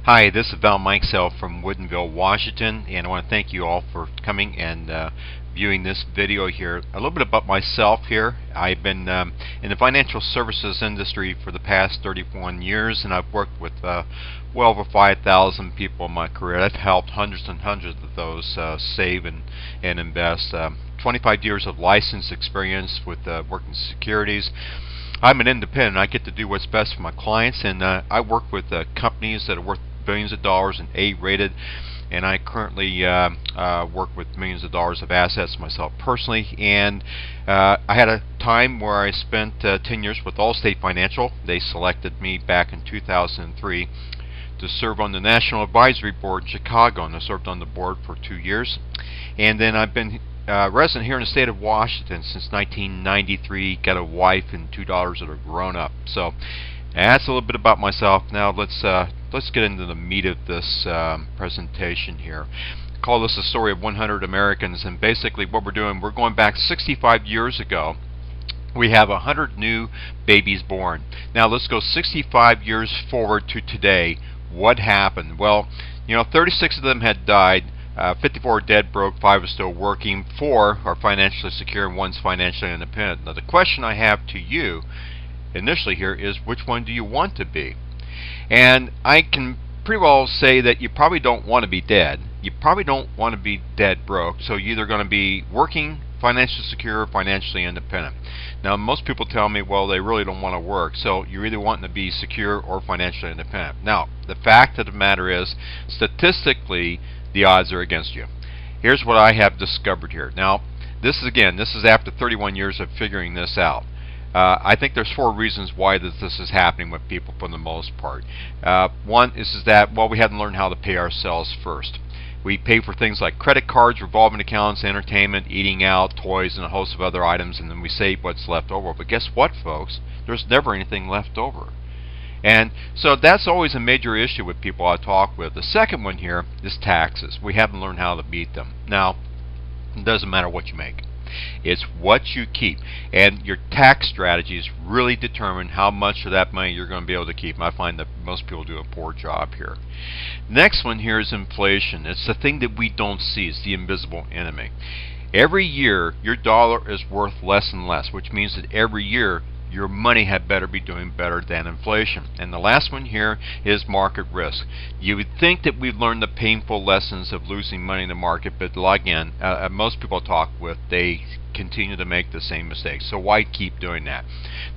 Hi, this is Mikesell from Woodinville, Washington, and I want to thank you all for coming and viewing this video here. A little bit about myself here. I've been in the financial services industry for the past 31 years, and I've worked with well over 5,000 people in my career. I've helped hundreds and hundreds of those save and invest. 25 years of license experience with working securities. I'm an independent. I get to do what's best for my clients, and I work with companies that are worth billions of dollars and A-rated, and I currently work with millions of dollars of assets myself personally. And I had a time where I spent 10 years with Allstate Financial. They selected me back in 2003 to serve on the National Advisory Board in Chicago, and I served on the board for 2 years. And then I've been resident here in the state of Washington since 1993. Got a wife and 2 daughters that are grown up. So that's a little bit about myself. Now let's get into the meat of this presentation here. I call this the story of 100 Americans, and basically what we're doing, we're going back 65 years ago. We have 100 new babies born. Now let's go 65 years forward to today. What happened? Well, 36 of them had died. 54 dead broke, 5 are still working, 4 are financially secure, and 1's financially independent. Now the question I have to you initially here is, which one do you want to be? And I can pretty well say that you probably don't want to be dead. You probably don't want to be dead broke, so you're either going to be working, financially secure, or financially independent. Now most people tell me, well, they really don't want to work, so you're either wanting to be secure or financially independent. Now the fact of the matter is, statistically, the odds are against you. Here's what I have discovered here. Now this is after 31 years of figuring this out. I think there's 4 reasons why this is happening with people for the most part. One is that, well, we haven't learned how to pay ourselves first. We pay for things like credit cards, revolving accounts, entertainment, eating out, toys, and a host of other items, and then we save what's left over. But guess what, folks? There's never anything left over. And so that's always a major issue with people I talk with. The second one here is taxes. We haven't learned how to beat them. Now, it doesn't matter what you make. It's what you keep, and your tax strategies really determine how much of that money you're going to be able to keep. And I find that most people do a poor job here. Next one here is inflation. It's the thing that we don't see. It's the invisible enemy. Every year your dollar is worth less and less, which means that every year your money had better be doing better than inflation. And the last one here is market risk. You would think that we've learned the painful lessons of losing money in the market, but again, most people I talk with, they continue to make the same mistakes. So why keep doing that?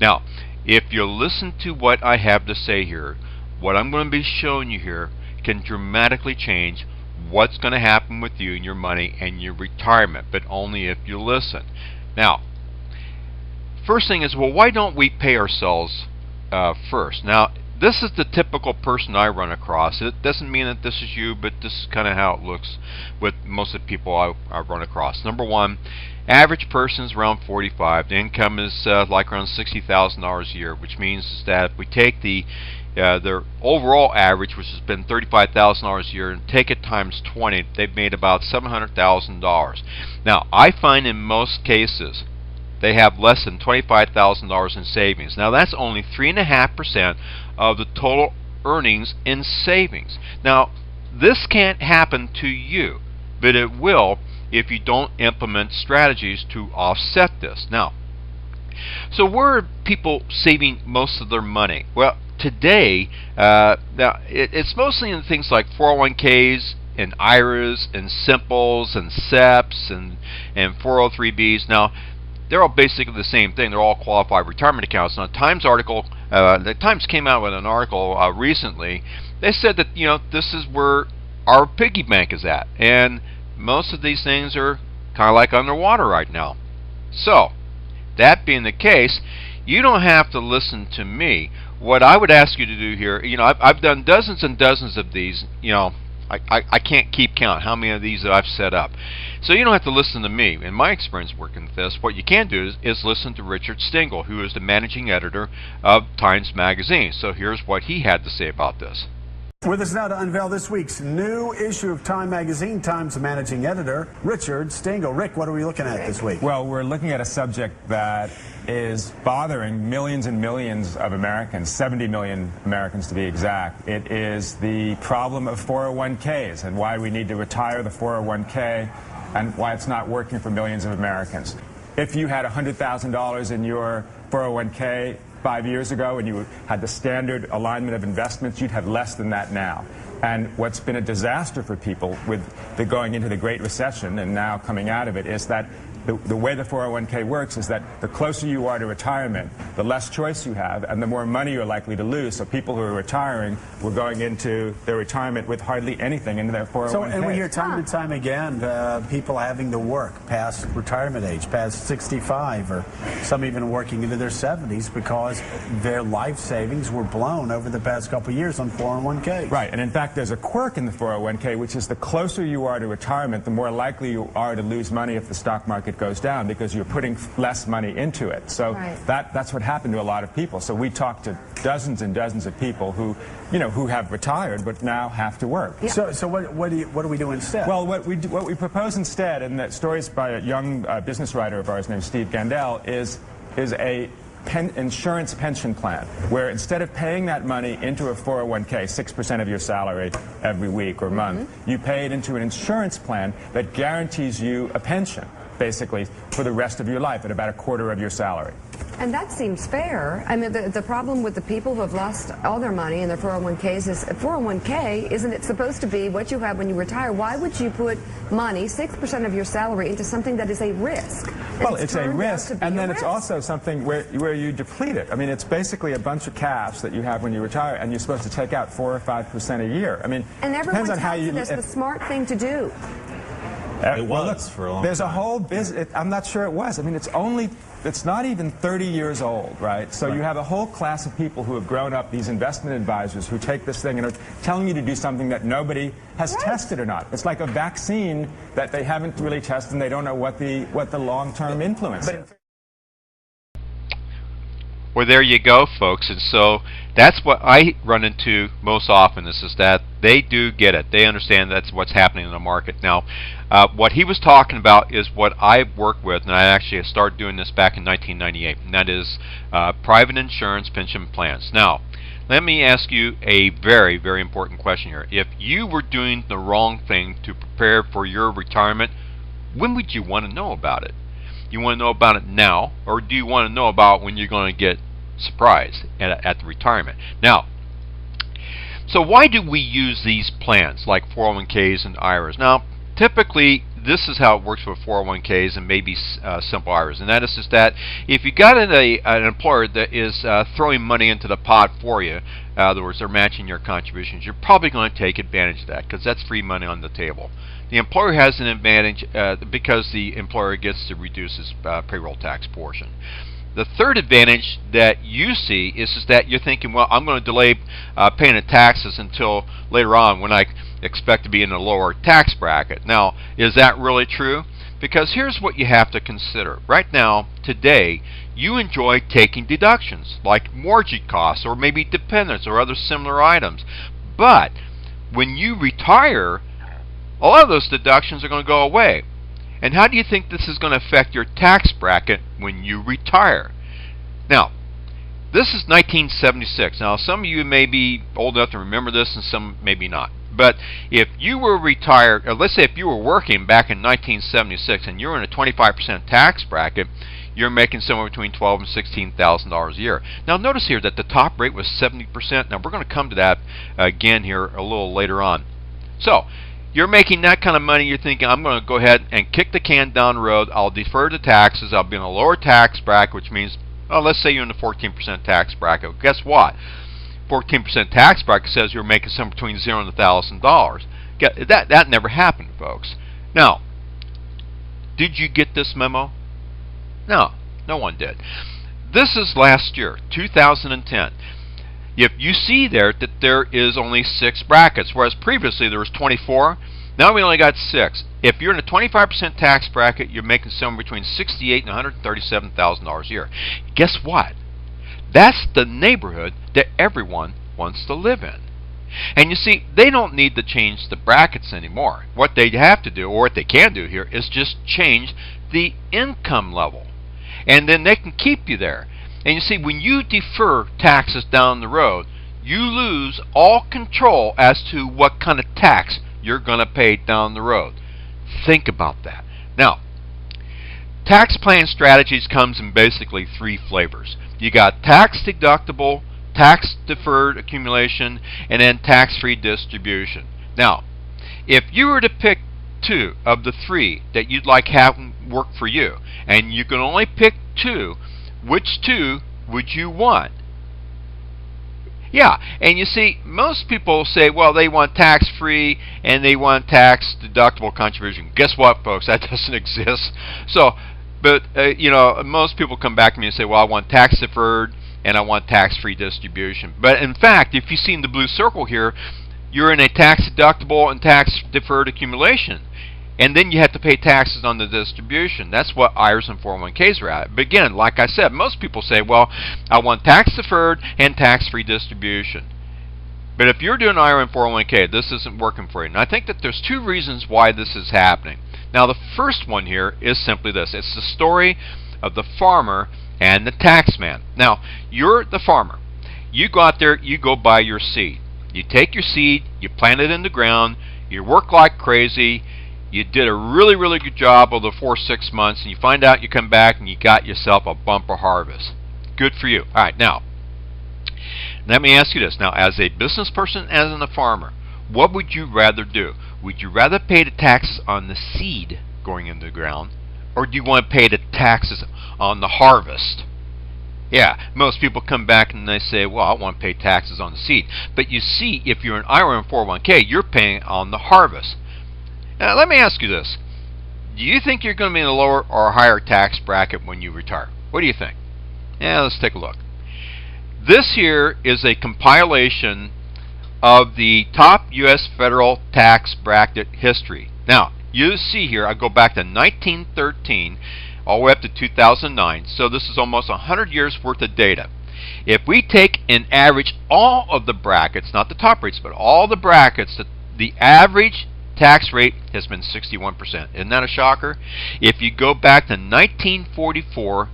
Now, if you listen to what I have to say here, what I'm going to be showing you here can dramatically change what's going to happen with you and your money and your retirement, but only if you listen. Now, first thing is, well, why don't we pay ourselves first? Now, this is the typical person I run across. It doesn't mean that this is you, but this is kind of how it looks with most of the people I run across. Number one, average person is around 45. The income is like around $60,000 a year, which means that if we take their overall average, which has been $35,000 a year, and take it times 20, they've made about $700,000. Now, I find in most cases they have less than $25,000 in savings. Now that's only 3.5% of the total earnings in savings. Now this can't happen to you, but it will if you don't implement strategies to offset this. Now, so where are people saving most of their money? Well, today, it's mostly in things like 401ks, and IRAs, and Simples, and SEPs, and 403bs. Now, they're all basically the same thing. They're all qualified retirement accounts. Now, the Times came out with an article recently. They said that this is where our piggy bank is at, and most of these things are kind of like underwater right now. So, that being the case, you don't have to listen to me. What I would ask you to do here, I've done dozens and dozens of these. I can't keep count how many of these that I've set up. So you don't have to listen to me. In my experience working with this, what you can do is listen to Richard Stengel, who is the managing editor of Times Magazine. So here's what he had to say about this. With us now to unveil this week's new issue of Time magazine, Time's managing editor, Richard Stengel. Rick, what are we looking at this week? Well, we're looking at a subject that is bothering millions and millions of Americans, 70 million Americans to be exact. It is the problem of 401ks and why we need to retire the 401k and why it's not working for millions of Americans. If you had $100,000 in your 401k 5 years ago and you had the standard alignment of investments, you'd have less than that now. And what's been a disaster for people with the going into the Great Recession and now coming out of it is that the way the 401k works is that the closer you are to retirement, the less choice you have and the more money you're likely to lose. So people who are retiring were going into their retirement with hardly anything in their 401k. So, and we hear time and time again people having to work past retirement age, past 65, or some even working into their 70s because their life savings were blown over the past couple of years on 401ks. Right, and in fact there's a quirk in the 401k, which is the closer you are to retirement, the more likely you are to lose money if the stock market goes down because you're putting less money into it. So that's what happened to a lot of people. So we talked to dozens and dozens of people who, who have retired but now have to work. Yeah. So what do we do instead? Well, what we propose instead, and that story is by a young business writer of ours named Steve Gandel, is a insurance pension plan, where instead of paying that money into a 401k, 6% of your salary every week or month, you pay it into an insurance plan that guarantees you a pension, basically, for the rest of your life at about a quarter of your salary. And that seems fair. I mean, the problem with the people who have lost all their money in their 401ks is 401k, isn't it supposed to be what you have when you retire? Why would you put money, 6% of your salary, into something that is a risk? Well, it's a risk, and then it's also something where you deplete it. I mean, it's basically a bunch of cash that you have when you retire, and you're supposed to take out 4 or 5% a year. I mean, and everyone depends on how you. It's the smart thing to do. It was for a long time. There's a whole business. I'm not sure it was. I mean, it's not even 30 years old, right? So you have a whole class of people who have grown up, these investment advisors, who take this thing and are telling you to do something that nobody has tested or not. It's like a vaccine that they haven't really tested, and they don't know what the long-term influence is. Well, there you go, folks. And so that's what I run into most often, is that they do get it. They understand that's what's happening in the market. Now, what he was talking about is what I work with, and I actually started doing this back in 1998, and that is private insurance pension plans. Now, let me ask you a very, very important question here. If you were doing the wrong thing to prepare for your retirement, when would you want to know about it? You want to know about it now, or do you want to know about when you're going to get surprised at the retirement? Now, so why do we use these plans like 401ks and IRAs? Now, typically, this is how it works with 401ks and maybe simple IRAs, and that is just that if you got an employer that is throwing money into the pot for you, in other words, they're matching your contributions, you're probably going to take advantage of that because that's free money on the table. The employer has an advantage because the employer gets to reduce his payroll tax portion. The third advantage that you see is that you're thinking, well, I'm going to delay paying the taxes until later on when I expect to be in a lower tax bracket. Now, is that really true? Because here's what you have to consider. Right now, today, you enjoy taking deductions like mortgage costs or maybe dependents or other similar items. But when you retire, a lot of those deductions are going to go away. And how do you think this is going to affect your tax bracket when you retire? Now, this is 1976. Now, some of you may be old enough to remember this and some maybe not. But if you were retired, or let's say if you were working back in 1976 and you're in a 25% tax bracket, you're making somewhere between $12,000 and $16,000 a year. Now, notice here that the top rate was 70%. Now, we're going to come to that again here a little later on. So, you're making that kind of money, you're thinking, I'm going to go ahead and kick the can down the road, I'll defer the taxes, I'll be in a lower tax bracket, which means, well, let's say you're in the 14% tax bracket. Well, guess what? 14% tax bracket says you're making somewhere between $0 and $1,000. That never happened, folks. Now, did you get this memo? No, no one did. This is last year, 2010. If you see there that there is only 6 brackets, whereas previously there was 24, now we only got 6. If you're in a 25% tax bracket, you're making somewhere between $68,000 and $137,000 a year. Guess what? That's the neighborhood that everyone wants to live in. And you see, they don't need to change the brackets anymore. What they have to do, or what they can do here, is just change the income level. And then they can keep you there. And you see, when you defer taxes down the road, you lose all control as to what kind of tax you're going to pay down the road. Think about that. Now, tax plan strategies comes in basically 3 flavors. You got tax deductible, tax deferred accumulation, and then tax-free distribution. Now, if you were to pick 2 of the 3 that you'd like have work for you, and you can only pick 2, which 2 would you want? Yeah, and you see, most people say, well, they want tax-free and they want tax-deductible contribution. Guess what, folks? That doesn't exist. So, but you know, most people come back to me and say, well, I want tax-deferred and I want tax-free distribution. But in fact, if you see in the blue circle here, you're in a tax-deductible and tax-deferred accumulation. And then you have to pay taxes on the distribution. That's what IRAs and 401ks are at. But again, like I said, most people say, well, I want tax-deferred and tax-free distribution. But if you're doing IRA and 401k, this isn't working for you. And I think that there's 2 reasons why this is happening. Now, the first one here is simply this. It's the story of the farmer and the tax man. Now, you're the farmer. You go out there, you go buy your seed. You take your seed, you plant it in the ground, you work like crazy, you did a really, really good job over the 4-6 months, and you find out you come back and you got yourself a bumper harvest. Good for you. All right, now, let me ask you this. Now, as a business person, as a farmer, what would you rather do? Would you rather pay the taxes on the seed going into the ground, or do you want to pay the taxes on the harvest? Yeah, most people come back and they say, well, I want to pay taxes on the seed. But you see, if you're an IRA and 401k, you're paying on the harvest. Now, let me ask you this. Do you think you're going to be in a lower or a higher tax bracket when you retire? What do you think? Yeah, let's take a look. This here is a compilation of the top U.S. federal tax bracket history. Now, you see here, I go back to 1913 all the way up to 2009. So this is almost 100 years worth of data. If we take and average all of the brackets, not the top rates, but all the brackets, the average tax rate has been 61%. Isn't that a shocker? If you go back to 1944,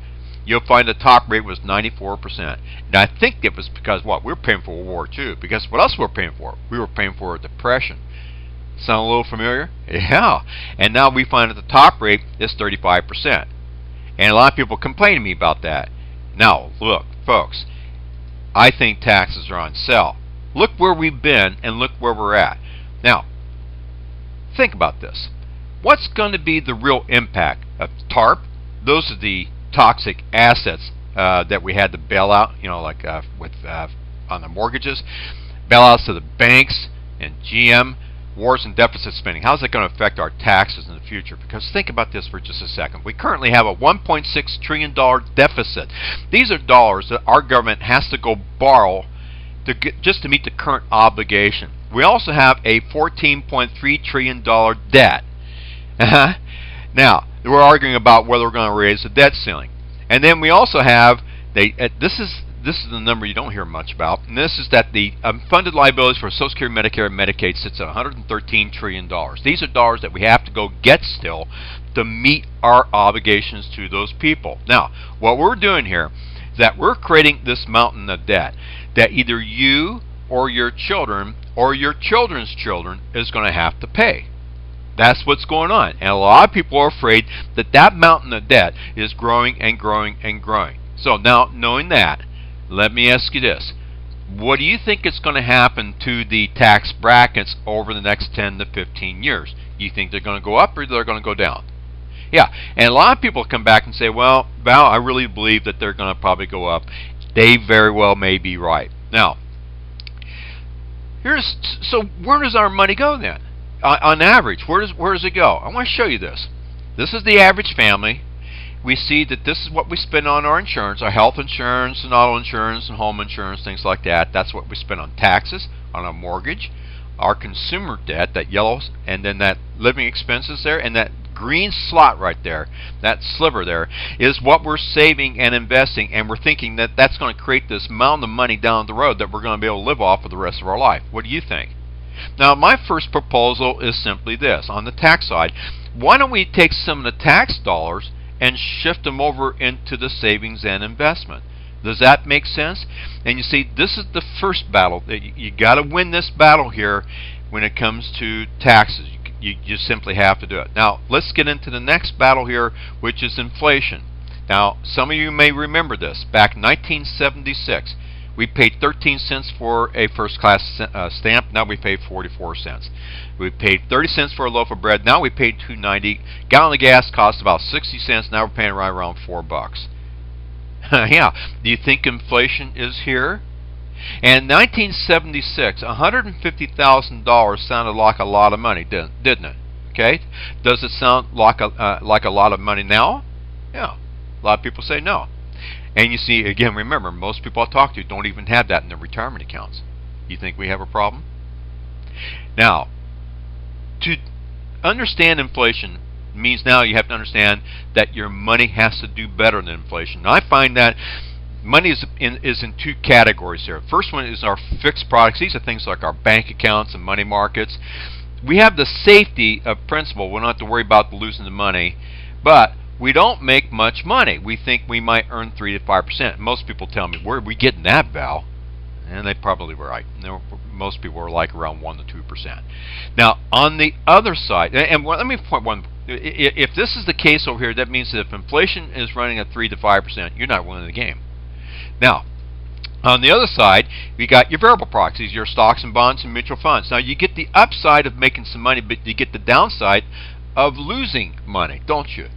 you'll find the top rate was 94%. And I think it was because what? We were paying for World War II. Because what else were we paying for? We were paying for a depression. Sound a little familiar? Yeah. And now we find that the top rate is 35%. And a lot of people complain to me about that. Now, look, folks, I think taxes are on sale. Look where we've been and look where we're at. Now, think about this. What's going to be the real impact of TARP? Those are the toxic assets that we had to bail out, you know, like on the mortgages, bailouts to the banks and GM, wars and deficit spending. How's that going to affect our taxes in the future? Because think about this for just a second. We currently have a $1.6 trillion deficit. These are dollars that our government has to go borrow to just to meet the current obligation. We also have a $14.3 trillion debt. Now, we're arguing about whether we're going to raise the debt ceiling. And then we also have, this is the number you don't hear much about, and this is that the unfunded liabilities for Social Security, Medicare, and Medicaid sits at $113 trillion. These are dollars that we have to go get still to meet our obligations to those people. Now, what we're doing here is that we're creating this mountain of debt that either you or your children or your children's children is going to have to pay. That's what's going on. And a lot of people are afraid that that mountain of debt is growing and growing and growing. So now, knowing that, let me ask you this. What do you think is going to happen to the tax brackets over the next 10 to 15 years? You think they're going to go up or they're going to go down? Yeah, and a lot of people come back and say, well, Val, I really believe that they're going to probably go up. They very well may be right. Now, so where does our money go then? On average, where does it go? I want to show you this. This is the average family. We see that this is what we spend on our insurance, our health insurance and auto insurance and home insurance, things like that. That's what we spend on taxes, on our mortgage, our consumer debt, that yellow, and then that living expenses there, and that green slot right there, that sliver there, is what we're saving and investing, and we're thinking that that's going to create this mountain of money down the road that we're going to be able to live off for the rest of our life. What do you think? Now, my first proposal is simply this. On the tax side, why don't we take some of the tax dollars and shift them over into the savings and investment? Does that make sense? And you see, this is the first battle. You got to win this battle here when it comes to taxes. You simply have to do it. Now, let's get into the next battle here, which is inflation. Now, some of you may remember this. Back in 1976, we paid 13 cents for a first-class stamp. Now we pay 44 cents. We paid 30 cents for a loaf of bread. Now we paid $2.90. Gallon of gas cost about 60 cents. Now we're paying right around $4. Yeah. Do you think inflation is here? And in 1976, $150,000 sounded like a lot of money, didn't it? Okay. Does it sound like a lot of money now? Yeah. A lot of people say no. And you see, again, remember, most people I talk to don't even have that in their retirement accounts. You think we have a problem? Now, to understand inflation means now you have to understand that your money has to do better than inflation. Now, I find that money is in two categories here. First one is our fixed products. These are things like our bank accounts and money markets. We have the safety of principal. We don't have to worry about losing the money, but we don't make much money. We think we might earn 3 to 5%. Most people tell me, where are we getting that, Val? And they probably were right. Most people are like around 1 to 2%. Now, on the other side, and let me point one. If this is the case over here, that means that if inflation is running at 3 to 5%, you're not winning the game. Now, on the other side, we got your variable products. These are your stocks and bonds and mutual funds. Now, you get the upside of making some money, but you get the downside of losing money, don't you?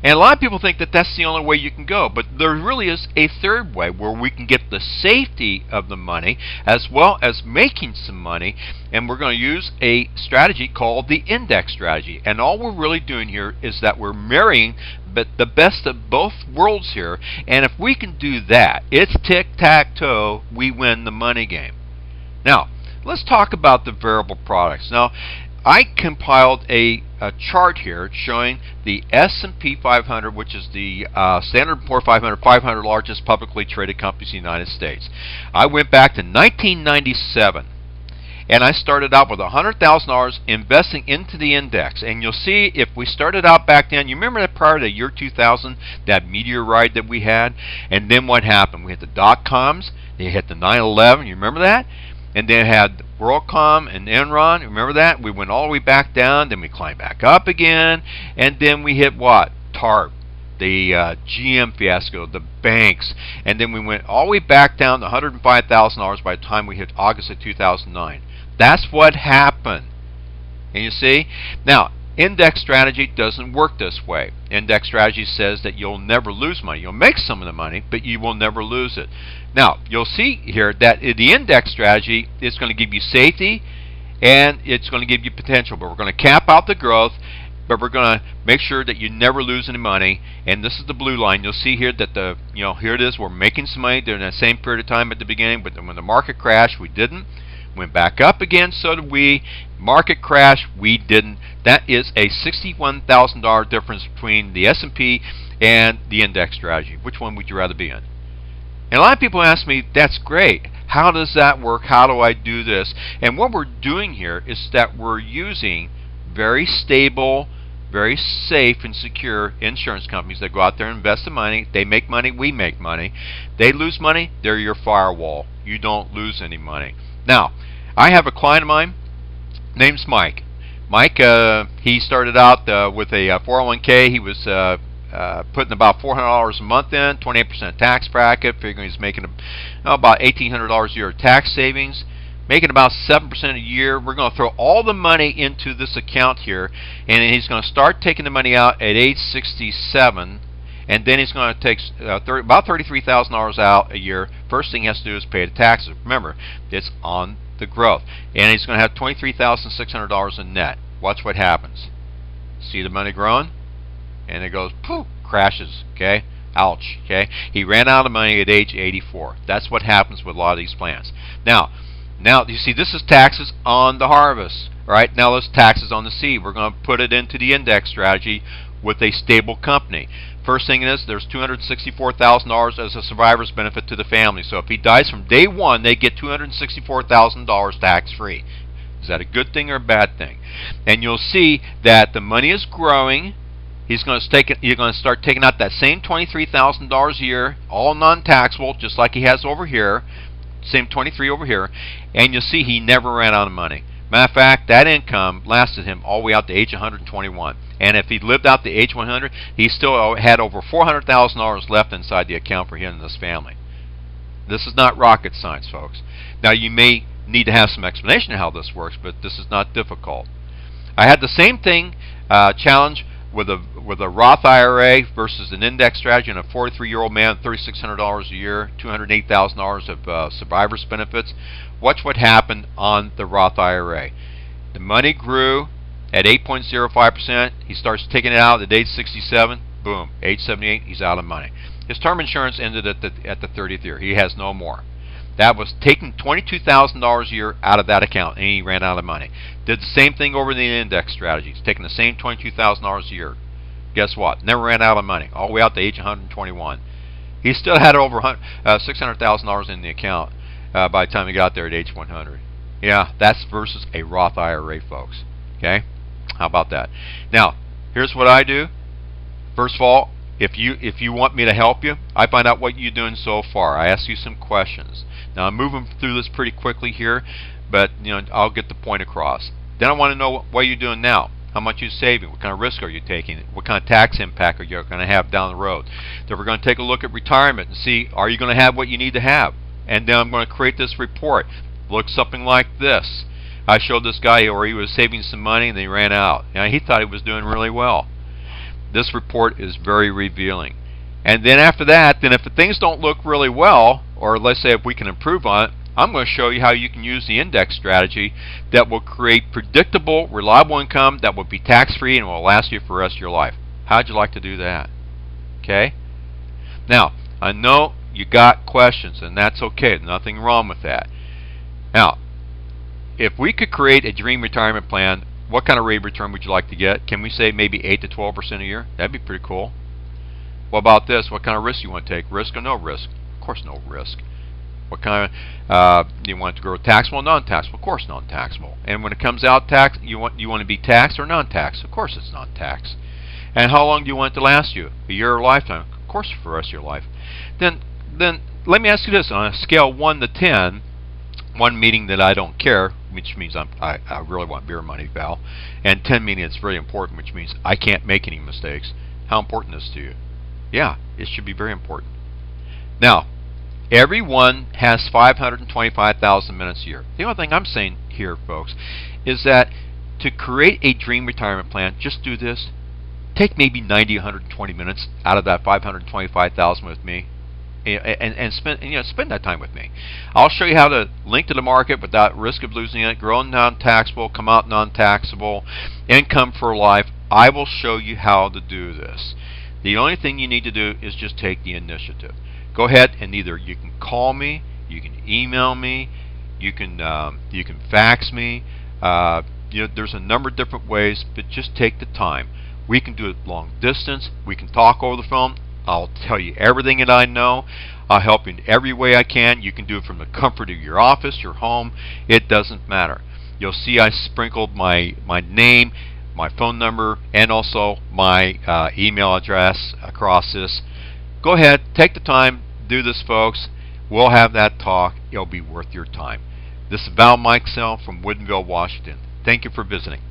And a lot of people think that that's the only way you can go, but there really is a third way where we can get the safety of the money as well as making some money, and we're going to use a strategy called the index strategy. And all we're really doing here is that we're marrying the best of both worlds here, and if we can do that, it's tic-tac-toe, we win the money game. Now, let's talk about the variable products. Now, I compiled a chart here showing the S&P 500, which is the Standard & Poor's 500 largest publicly traded companies in the United States. I went back to 1997, and I started out with $100,000 investing into the index. And you'll see, if we started out back then, you remember that prior to the year 2000, that meteor ride that we had? And then what happened? We had the dot-coms, they hit the 9/11, you remember that? And then had WorldCom and Enron, remember that? We went all the way back down, then we climbed back up again, and then we hit what? TARP, the GM fiasco, the banks, and then we went all the way back down to $105,000 by the time we hit August of 2009. That's what happened. And you see? Now, index strategy doesn't work this way. Index strategy says that you'll never lose money. You'll make some of the money, but you will never lose it. Now, you'll see here that the index strategy is going to give you safety and it's going to give you potential, but we're going to cap out the growth, but we're going to make sure that you never lose any money. And this is the blue line. You'll see here that here it is. We're making some money during that same period of time at the beginning, but then when the market crashed, we didn't. Went back up again, so did we. Market crash, we didn't. That is a $61,000 difference between the S&P and the index strategy. Which one would you rather be in? And a lot of people ask me, that's great. How does that work? How do I do this? And what we're doing here is that we're using very stable, very safe and secure insurance companies that go out there and invest the money. They make money, we make money. They lose money, they're your firewall. You don't lose any money. Now, I have a client of mine, name's Mike. Mike, he started out with a 401k. He was putting about $400 a month in, 28% tax bracket, figuring he's making about $1,800 a year of tax savings, making about 7% a year. We're going to throw all the money into this account here, and he's going to start taking the money out at age 67. And then he's going to take about $33,000 out a year. First thing he has to do is pay the taxes. Remember, it's on the growth. And he's going to have $23,600 in net. Watch what happens. See the money growing? And it goes, poof, crashes. Okay? Ouch. Okay? He ran out of money at age 84. That's what happens with a lot of these plans. Now, Now, you see, this is taxes on the harvest. Right? Now let's taxes on the seed. We're going to put it into the index strategy with a stable company. First thing is, there's $264,000 as a survivor's benefit to the family. So if he dies from day one, they get $264,000 tax-free. Is that a good thing or a bad thing? And you'll see that the money is growing. He's going to take it. You're going to start taking out that same $23,000 a year, all non-taxable, just like he has over here. Same 23 over here, and you'll see he never ran out of money. Matter of fact, that income lasted him all the way out to age 121. And if he lived out to age 100, he still had over $400,000 left inside the account for him and his family. This is not rocket science, folks. Now, you may need to have some explanation of how this works, but this is not difficult. I had the same thing challenge with a Roth IRA versus an index strategy and a 43-year-old man, $3,600 a year, $208,000 of survivor's benefits. Watch what happened on the Roth IRA. The money grew at 8.05%. He starts taking it out at age 67. Boom, age 78, he's out of money. His term insurance ended at the 30th year. He has no more. That was taking $22,000 a year out of that account, and he ran out of money. Did the same thing over the index strategies, taking the same $22,000 a year. Guess what? Never ran out of money, all the way out to age 121. He still had over $600,000 in the account by the time he got there at age 100. Yeah, that's versus a Roth IRA, folks. Okay? How about that? Now, here's what I do. First of all, if you want me to help you, I find out what you're doing so far. I ask you some questions. Now, I'm moving through this pretty quickly here, but I'll get the point across. Then I want to know what you're doing now. How much you're saving? What kind of risk are you taking? What kind of tax impact are you going to have down the road? Then we're going to take a look at retirement and see, are you going to have what you need to have? And then I'm going to create this report. Looks something like this. I showed this guy where he was saving some money and then he ran out. He thought he was doing really well. This report is very revealing. And then after that, then if the things don't look really well, or let's say if we can improve on it, I'm going to show you how you can use the index strategy that will create predictable, reliable income that will be tax-free and will last you for the rest of your life. How'd you like to do that? Okay? Now, I know you got questions, and that's okay. There's nothing wrong with that. Now, if we could create a dream retirement plan, what kind of rate of return would you like to get? Can we say maybe 8 to 12% a year? That'd be pretty cool. What about this? What kind of risk you want to take? Risk or no risk? Of course, no risk. What kind of you want to go taxable or non-taxable? Of course, non-taxable. And when it comes out tax, you want to be taxed or non-taxed? Of course, it's non-taxed. And how long do you want it to last you? A year or a lifetime? Of course, for the rest of your life. Then let me ask you this: on a scale 1 to 10, 1 meaning that I don't care, which means I really want beer money, Val, and 10 meaning it's very important, which means I can't make any mistakes. How important is this to you? Yeah, it should be very important. Now, everyone has 525,000 minutes a year. The only thing I'm saying here, folks, is that to create a dream retirement plan, just do this. Take maybe 90, 120 minutes out of that 525,000 with me, and spend that time with me. I'll show you how to link to the market without risk of losing it, grow non-taxable, come out non-taxable, income for life. I will show you how to do this. The only thing you need to do is just take the initiative. Go ahead and either you can call me, you can email me, you can fax me. There's a number of different ways, but just take the time. We can do it long distance. We can talk over the phone. I'll tell you everything that I know. I'll help you in every way I can. You can do it from the comfort of your office, your home. It doesn't matter. You'll see I sprinkled my name, my phone number, and also my email address across this. Go ahead, take the time, do this, folks. We'll have that talk. It'll be worth your time. This is Mikesell from Woodinville, Washington. Thank you for visiting.